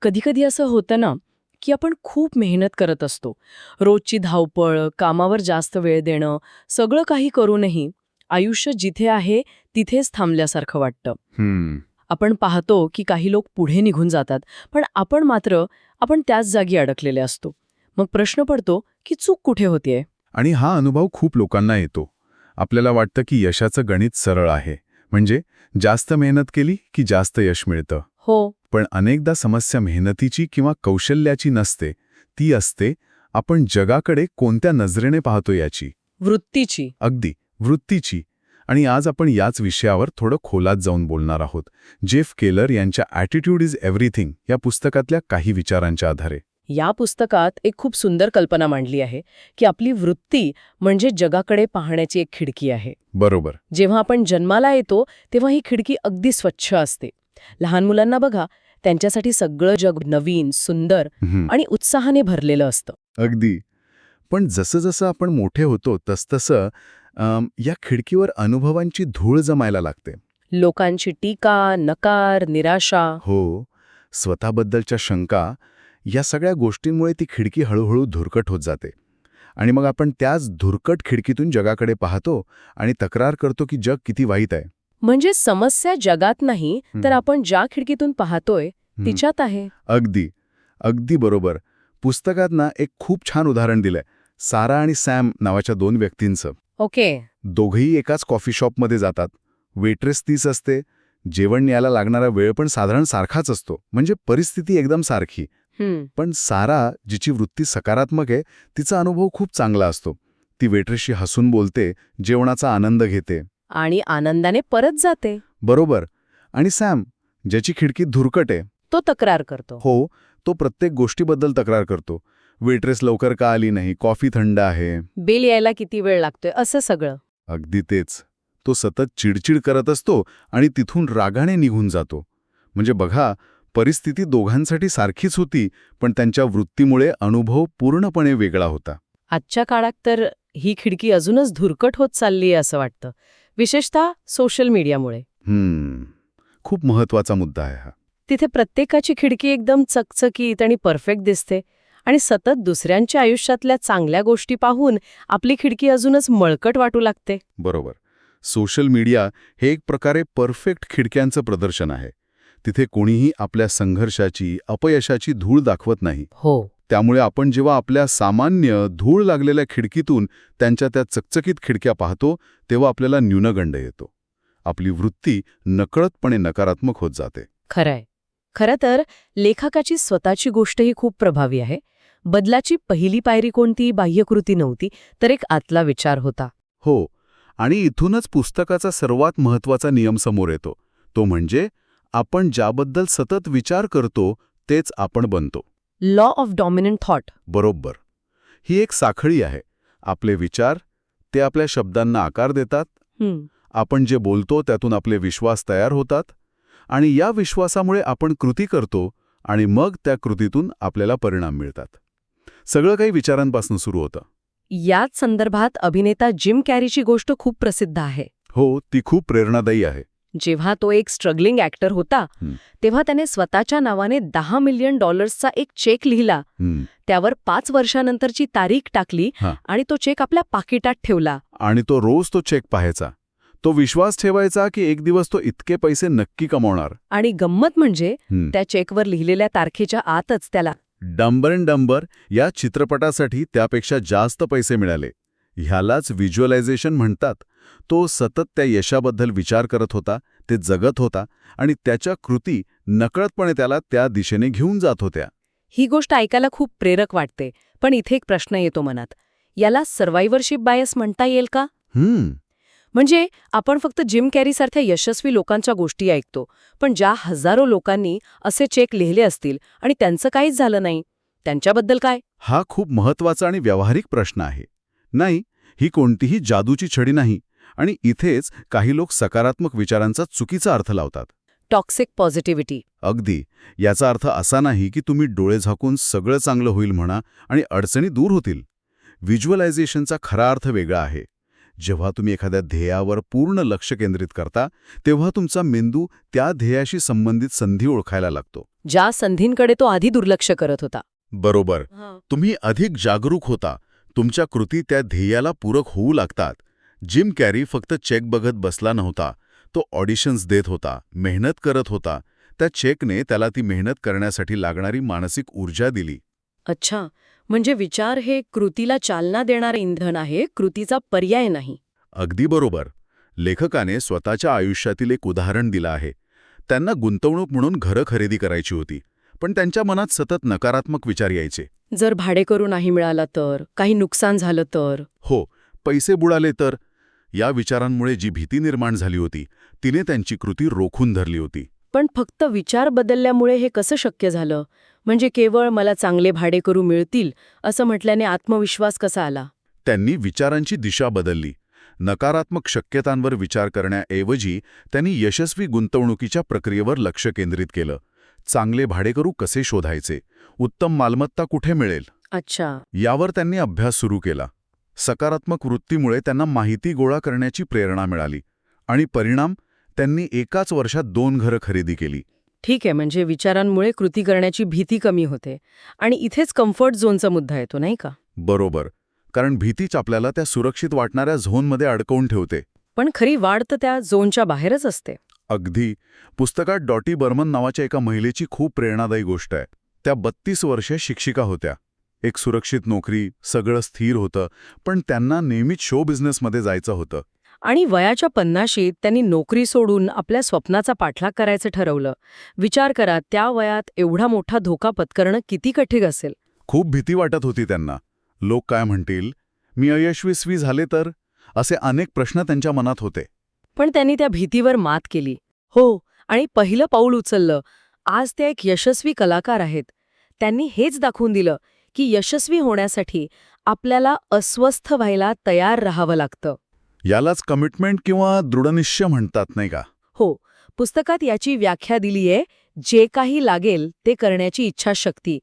कधीकधी असं होतं ना, की आपण खूप मेहनत करत असतो. रोजची धावपळ, कामावर जास्त वेळ देणं, सगळं काही करूनही आयुष्य जिथे आहे तिथेच थांबल्यासारखं वाटतं. हम्म. आपण पाहतो की काही लोक पुढे निघून जातात, पण आपण त्याच जागी अडकलेले असतो. मग प्रश्न पडतो की चूक कुठे होतीये? आणि हा अनुभव खूप लोकांना येतो. आपल्याला वाटतं की यशाचं गणित सरळ आहे, म्हणजे जास्त मेहनत केली की जास्त यश मिळतं. हो, पण अनेकदा समस्या मेहनतीची किंवा कौशल्याची नसते, ती असते आपण जगाकडे कोणत्या नजरेने पाहतो याची. वृत्तीची. अगदी, वृत्तीची. आणि आज आपण याच विषयावर थोडं खोलात जाऊन बोलणार आहोत, जेफ केलर यांच्या ॲटिट्यूड इज एव्हरीथिंग या पुस्तकातल्या काही विचारांच्या आधारे. या पुस्तकात एक खूप सुंदर कल्पना मांडली आहे की आपली वृत्ती म्हणजे जगाकडे पाहण्याची एक खिडकी आहे. बरोबर. जेव्हा आपण जन्माला येतो तेव्हा ही खिडकी अगदी स्वच्छ असते. लहान मुलांना बघा, त्यांच्यासाठी सगळं जग नवीन, सुंदर आणि उत्साहाने भरलेलं असतं. अगदी. पण जसं आपण मोठे होतो तसतसं या खिडकीवर अनुभवांची धूळ जमायला लागते. लोकांची टीका, नकार, निराशा. हो, स्वतःबद्दलच्या शंका, या सगळ्या गोष्टींमुळे ती खिडकी हळूहळू धुरकट होत जाते. आणि मग आपण त्याच धुरकट खिडकीतून जगाकडे पाहतो आणि तक्रार करतो की जग किती वाईट आहे. म्हणजे समस्या जगात नाही, तर आपण ज्या खिडकीतून पाहतोय तिच्यात आहे. अगदी, अगदी बरोबर. पुस्तकात ना एक खूप छान उदाहरण दिलंय. सारा आणि सॅम नावाच्या 2 व्यक्तींचं. ओके. दोघेही एकाच कॉफी शॉपमध्ये जातात. वेट्रेस तीच असते. जेवण यायला लागणारा वेळ पण साधारण सारखाच असतो. म्हणजे परिस्थिती एकदम सारखी. पण सारा, जिची वृत्ती सकारात्मक आहे, तिचा अनुभव खूप चांगला असतो. ती वेट्रेसशी हसून बोलते, जेवणाचा आनंद घेते. आणि आनंदाने परत जाते. बरोबर. आणि सॅम, ज्याची खिडकी धुरकट आहे, तो तक्रार करतो. हो, तो प्रत्येक गोष्टीबद्दल तक्रार करतो. वेट्रेस लवकर का आली नाही, कॉफी थंड आहे. बिल यायला किती वेळ लागतोय, असं सगळं. अगदी तेच. तो सतत चिडचिड करत असतो आणि तिथून रागाने निघून जातो. म्हणजे बघा, परिस्थिती दोघांसाठी सारखीच होती, पण त्यांच्या वृत्तीमुळे अनुभव पूर्णपणे वेगळा होता. आजच्या काळात तर ही खिडकी अजूनच धुरकट होत चालली आहे असं वाटतं, विशेषतः सोशल मीडियामुळे. खूप महत्वाचा मुद्दा आहे हा. तिथे प्रत्येकाची खिडकी एकदम चकचकीत आणि परफेक्ट दिसते आणि सतत दुसऱ्यांच्या आयुष्यातल्या चांगल्या गोष्टी पाहून आपली खिडकी अजूनच मळकट वाटू लागते. बरोबर. सोशल मीडिया हे एक प्रकारे परफेक्ट खिडक्यांचं प्रदर्शन आहे. तिथे कोणीही आपल्या संघर्षाची, अपयशाची धूळ दाखवत नाही. हो. त्यामुळे आपण जेव्हा आपल्या सामान्य, धूळ लागलेल्या खिडकीतून त्यांच्या त्या चकचकीत खिडक्या पाहतो, तेव्हा आपल्याला न्यूनगंड येतो. आपली वृत्ती नकळतपणे नकारात्मक होत जाते. खरंय. खरं तर लेखकाची स्वतःची गोष्टही खूप प्रभावी आहे. बदलाची पहिली पायरी कोणती बाह्यकृती नव्हती, तर एक आतला विचार होता. हो, आणि इथूनच पुस्तकाचा सर्वात महत्त्वाचा नियम समोर येतो. तो म्हणजे आपण ज्याबद्दल सतत विचार करतो तेच आपण बनतो. Law of dominant thought. बरोबर. ही एक साखळी आहे. आपले विचार, ते आपल्या शब्दांना आकार देतात. आपण जे बोलतो त्यातून आपले विश्वास तयार होतात. आणि या विश्वासामुळे आपण कृती करतो आणि मग त्या कृतीतून आपल्याला परिणाम मिळतात. सगळं काही विचारांपासून सुरू होतं. याच संदर्भात अभिनेता जिम कॅरीची गोष्ट खूप प्रसिद्ध आहे. हो, ती खूप प्रेरणादायी आहे. जेव्हा तो एक स्ट्रगलिंग ॲक्टर होता, तेव्हा त्याने स्वतःच्या नावाने $10 मिलियन एक चेक लिहिला. त्यावर 5 वर्षानंतरची तारीख टाकली आणि तो चेक आपल्या पाकिटात ठेवला. आणि तो रोज तो चेक पाहायचा. तो विश्वास ठेवायचा की एक दिवस तो इतके पैसे नक्की कमावणार. आणि गंमत म्हणजे त्या चेकवर लिहिलेल्या तारखेच्या आतच त्याला डंबर अँड डंबर या चित्रपटासाठी त्यापेक्षा जास्त पैसे मिळाले. ह्यालाच व्हिज्युअलायझेशन म्हणतात. तो सतत त्या यशाबद्दल विचार करत होता, ते जगत होता आणि त्याच्या कृती नकळतपणे त्याला त्या दिशेने घेऊन जात होत्या. ही गोष्ट ऐकायला खूप प्रेरक वाटते, पण इथे एक प्रश्न येतो मनात. याला सर्व्हायव्हरशिप बायस म्हणता येईल का? म्हणजे आपण फक्त जिम कॅरीसारख्या यशस्वी लोकांच्या गोष्टी ऐकतो, पण ज्या हजारो लोकांनी असे चेक लिहिले असतील आणि त्यांचं काहीच झालं नाही, त्यांच्याबद्दल काय? हा खूप महत्वाचा आणि व्यावहारिक प्रश्न आहे. नाही, ही कोणतीही जादूची छडी नाही. आणि इथेच काही लोक सकारात्मक विचारांचा चुकीचा अर्थ लावतात. Toxic positivity. अगदी. याचा अर्थ असा नाही की तुम्ही डोळे झाकून सगळं चांगलं होईल म्हणा आणि अडचणी दूर होतील. व्हिज्युअलायझेशनचा खरा अर्थ वेगळा आहे. जेव्हा तुम्ही एखाद्या ध्येयावर पूर्ण लक्ष केंद्रित करता, तेव्हा तुमचा मेंदू त्या ध्येयाशी संबंधित संधी ओळखायला लागतो. ज्या संधींकडे तो आधी दुर्लक्ष करत होता. बरोबर. तुम्ही अधिक जागरूक होता. तुमच्या कृती त्या ध्येयाला पूरक होऊ लागतात. जिम कॅरी फक्त चेक बघत बसला नव्हता. तो ऑडिशन्स देत होता, मेहनत करत होता. त्या चेकने त्याला ती मेहनत करण्यासाठी लागणारी मानसिक ऊर्जा दिली. अच्छा, म्हणजे विचार हे कृतीला चालना देणारे इंधन आहे, कृतीचा पर्याय नाही. अगदी बरोबर. लेखकाने स्वतःच्या आयुष्यातील एक उदाहरण दिलं आहे. त्यांना गुंतवणूक म्हणून घरं खरेदी करायची होती, पण त्यांच्या मनात सतत नकारात्मक विचार यायचे. जर भाडेकरू नाही मिळाला तर, काही नुकसान झालं तर. हो, पैसे बुडाले तर. या विचारांमुळे जी भीती निर्माण झाली होती, तिने त्यांची कृती रोखून धरली होती. पण फक्त विचार बदलल्यामुळे हे कसं शक्य झालं? म्हणजे केवळ मला चांगले भाडेकरू मिळतील असं म्हटल्याने आत्मविश्वास कसा आला? त्यांनी विचारांची दिशा बदलली. नकारात्मक शक्यतांवर विचार करण्याऐवजी त्यांनी यशस्वी गुंतवणुकीच्या प्रक्रियेवर लक्ष केंद्रित केलं. चांगले भाडेकरू कसे शोधायचे, उत्तम मालमत्ता कुठे मिळेल, अच्छा. यावर त्यांनी अभ्यास सुरू केला. सकारात्मक वृत्तीमुळे त्यांना माहिती गोळा करण्याची प्रेरणा मिळाली आणि परिणाम, त्यांनी एकाच वर्षात 2 घरं खरेदी केली. ठीक आहे, म्हणजे विचारांमुळे कृती करण्याची भीती कमी होते. आणि इथेच कम्फर्ट झोनचा मुद्दा येतो, नाही का? बरोबर. कारण भीतीच आपल्याला त्या सुरक्षित वाटणाऱ्या झोनमध्ये अडकवून ठेवते. पण खरी वाढ तर त्या झोनच्या बाहेरच असते. अगदी. पुस्तकात डॉटी बर्मन नावाच्या एका महिलेची खूप प्रेरणादायी गोष्ट आहे. त्या 32 वर्षे शिक्षिका होत्या. एक सुरक्षित नोकरी, सगळं स्थिर होतं, पण त्यांना नेहमीच शो बिझनेसमध्ये जायचं होतं. आणि वयाच्या 50शीत त्यांनी नोकरी सोडून आपल्या स्वप्नाचा पाठलाग करायचं ठरवलं. विचार करा, त्या वयात एवढा मोठा धोका पत्करणं किती कठीण असेल. खूप भीती वाटत होती त्यांना. लोक काय म्हणतील, मी अयशस्वी झाले तर, असे अनेक प्रश्न त्यांच्या मनात होते. पण त्यांनी त्या भीतीवर मात केली. हो, आणि पहिलं पाऊल उचललं. आज ते एक यशस्वी कलाकार आहेत. त्यांनी हेच दाखवून दिलं की यशस्वी होण्यासाठी आपल्याला अस्वस्थ व्हायला तयार राहावं लागतं. यालाच कमिटमेंट किंवा दृढनिश्चय म्हणतात, नाही का? हो, पुस्तकात याची व्याख्या दिलीये, जे काही लागेल ते करण्याची इच्छाशक्ती.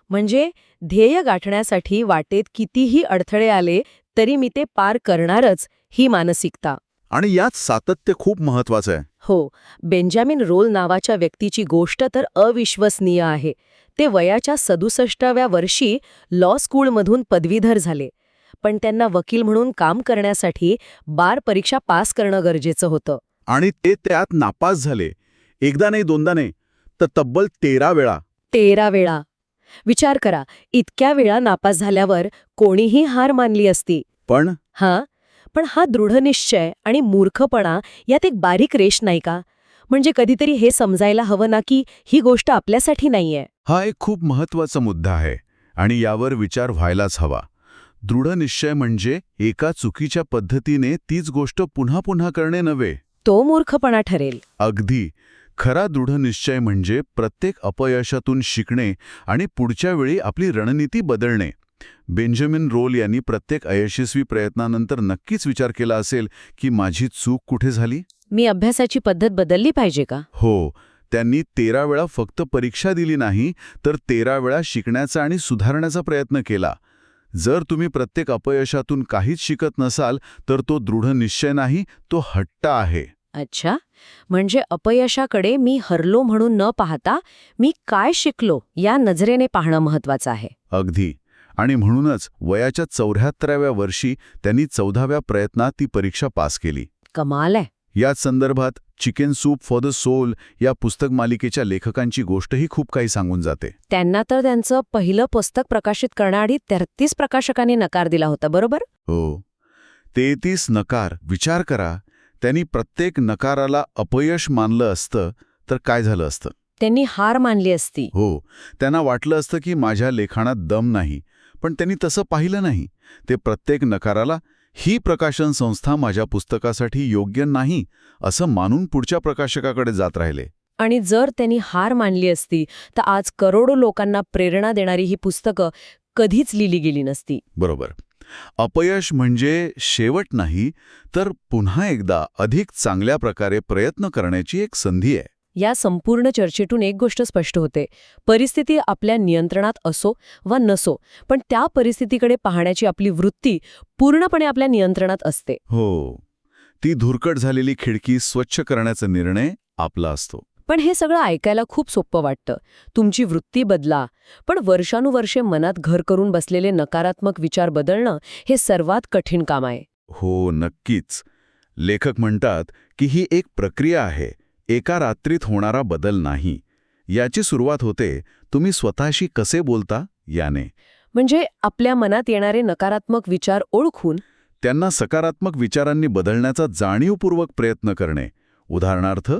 म्हणजे ध्येय गाठण्यासाठी वाटेत कितीही अडथळे आले तरी मी ते पार करणारच, ही मानसिकता. आणि यात सातत्य खूप महत्वाचं आहे. हो, बेंजामिन रोल नावाच्या व्यक्तीची गोष्ट तर अविश्वसनीय आहे. ते वयाच्या 67व्या वर्षी लॉ स्कूलमधून पदवीधर झाले. पण त्यांना वकील म्हणून काम करण्यासाठी बार परीक्षा पास करणं गरजेचं होतं. आणि ते त्यात नापास झाले. एकदा नाही, दोनदा नाही, तर तब्बल 13 वेळा. 13 वेळा. विचार करा, इतक्या वेळा नापास झाल्यावर कोणीही हार मानली असती. पण हा दृढनिश्चय आणि मूर्खपणा यात एक बारीक रेष नाही का? म्हणजे कधीतरी हे समजायला हवं ना की ही गोष्ट आपल्यासाठी नाहीये. हा एक खूप महत्वाचा मुद्दा आहे आणि यावर विचार व्हायलाच हवा. दृढनिश्चय म्हणजे एका चुकीच्या पद्धतीने तीच गोष्ट पुन्हा पुन्हा करणे नव्हे. तो मूर्खपणा ठरेल. अगदी. खरा दृढनिश्चय म्हणजे प्रत्येक अपयशातून शिकणे आणि पुढच्या वेळी आपली रणनीती बदलणे. बेंजामिन रोल यांनी प्रत्येक अयशस्वी प्रयत्नानंतर नक्कीच विचार केला असेल की माझी चूक कुठे झाली? मी अभ्यासाची पद्धत बदलली पाहिजे का? हो. त्यांनी 13 वेळा फक्त परीक्षा दिली नाही, तर 13 वेळा शिकण्याचा आणि सुधारण्याचा प्रयत्न केला. जर तुम्ही प्रत्येक अपयशातून काहीच शिकत नसाल तर तो दृढनिश्चय नाही, तो हट्ट आहे. अच्छा, म्हणजे अपयशाकडे मी हरलो म्हणून न पाहता मी काय शिकलो या नजरेने पाहणं महत्वाचं आहे. अगदी. आणि म्हणूनच वयाच्या 74व्या वर्षी त्यांनी 14व्या प्रयत्नात ती परीक्षा पास केली. कमाल आहे. याच संदर्भात chicken soup for the soul या पुस्तक मालिकेच्या लेखकांची गोष्टही खूप काही सांगून जाते. त्यांना तर त्यांचं पहिलं पुस्तक प्रकाशित करण्याआधी 33 प्रकाशकांनी नकार दिला होता, बरोबर? हो, 33 नकार. विचार करा, त्यांनी प्रत्येक नकाराला अपयश मानलं असतं तर काय झालं असतं? त्यांनी हार मानली असती. हो, त्यांना वाटलं असतं की माझ्या लेखाणात दम नाही. पण त्यांनी तसं पाहिलं नाही. ते प्रत्येक नकाराला ही प्रकाशन संस्था माझ्या पुस्तकासाठी योग्य नाही असं मानून पुढच्या प्रकाशकाकडे जात राहिले. आणि जर त्यांनी हार मानली असती तर आज करोडो लोकांना प्रेरणा देणारी ही पुस्तकं कधीच लिहिली गेली नसती. बरोबर. अपयश म्हणजे शेवट नाही, तर पुन्हा एकदा अधिक चांगल्या प्रकारे प्रयत्न करण्याची एक संधी आहे. या संपूर्ण चर्चेतून एक गोष्ट स्पष्ट होते. परिस्थिती आपल्या नियंत्रणात असो वा नसो, पण त्या परिस्थितीकडे पाहण्याची आपली वृत्ती पूर्णपणे आपल्या नियंत्रणात असते. हो, ती धुरकट झालेली खिडकी स्वच्छ करण्याचा निर्णय आपला असतो. पण हे सगळं ऐकायला खूप सोपं वाटतं. तुमची वृत्ती बदला. पण वर्षानुवर्षे मनात घर करून बसलेले नकारात्मक विचार बदलणं हे सर्वात कठीण काम आहे. हो, नक्कीच. लेखक म्हणतात की ही एक प्रक्रिया आहे, एका रात्रीत होणारा बदल नाही. याची सुरुवात होते तुम्ही स्वतःशी कसे बोलता याने. म्हणजे आपल्या मनात येणारे नकारात्मक विचार ओळखून त्यांना सकारात्मक विचारांनी बदलण्याचा जाणीवपूर्वक प्रयत्न करणे. उदाहरणार्थ,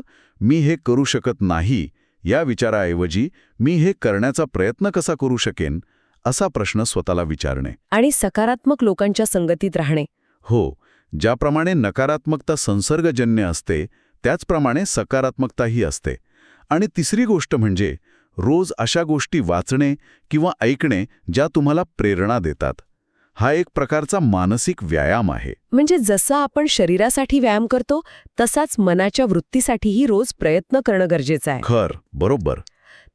मी हे करू शकत नाही या विचाराऐवजी मी हे करण्याचा प्रयत्न कसा करू शकेन असा प्रश्न स्वतःला विचारणे. आणि सकारात्मक लोकांच्या संगतीत राहणे. हो, ज्याप्रमाणे नकारात्मकता संसर्गजन्य असते त्याचप्रमाणे सकारात्मकताही असते. आणि तिसरी गोष्ट म्हणजे रोज अशा गोष्टी वाचणे किंवा ऐकणे ज्या तुम्हाला प्रेरणा देतात. हा एक प्रकारचा मानसिक व्यायाम आहे. म्हणजे जसं आपण शरीरासाठी व्यायाम करतो तसाच मनाच्या वृत्तीसाठीही रोज प्रयत्न करणं गरजेचं आहे. बरोबर.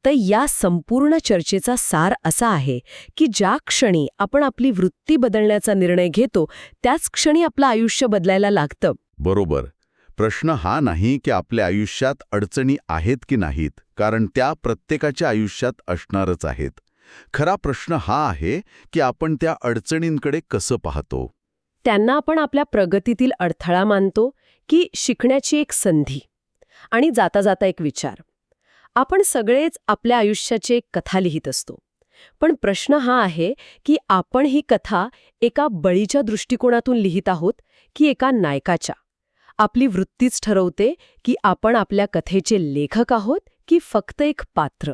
तर या संपूर्ण चर्चेचा सार असा आहे की ज्या क्षणी आपण आपली वृत्ती बदलण्याचा निर्णय घेतो त्याच क्षणी आपलं आयुष्य बदलायला लागतं. बरोबर. प्रश्न हा नाही की आपल्या आयुष्यात अडचणी आहेत की नाहीत, कारण त्या प्रत्येकाच्या आयुष्यात असणारच आहेत. खरा प्रश्न हा आहे की आपण त्या अडचणींकडे कसं पाहतो. त्यांना आपण आपल्या प्रगतीतील अडथळा मानतो की शिकण्याची एक संधी. आणि जाता जाता एक विचार. आपण सगळेच आपल्या आयुष्याची एक कथा लिहित असतो. पण प्रश्न हा आहे की आपण ही कथा एका बळीच्या दृष्टिकोनातून लिहित आहोत की एका नायकाच्या. आपली वृत्तीच ठरवते की आपण आपल्या कथेचे लेखक आहोत की फक्त एक पात्र.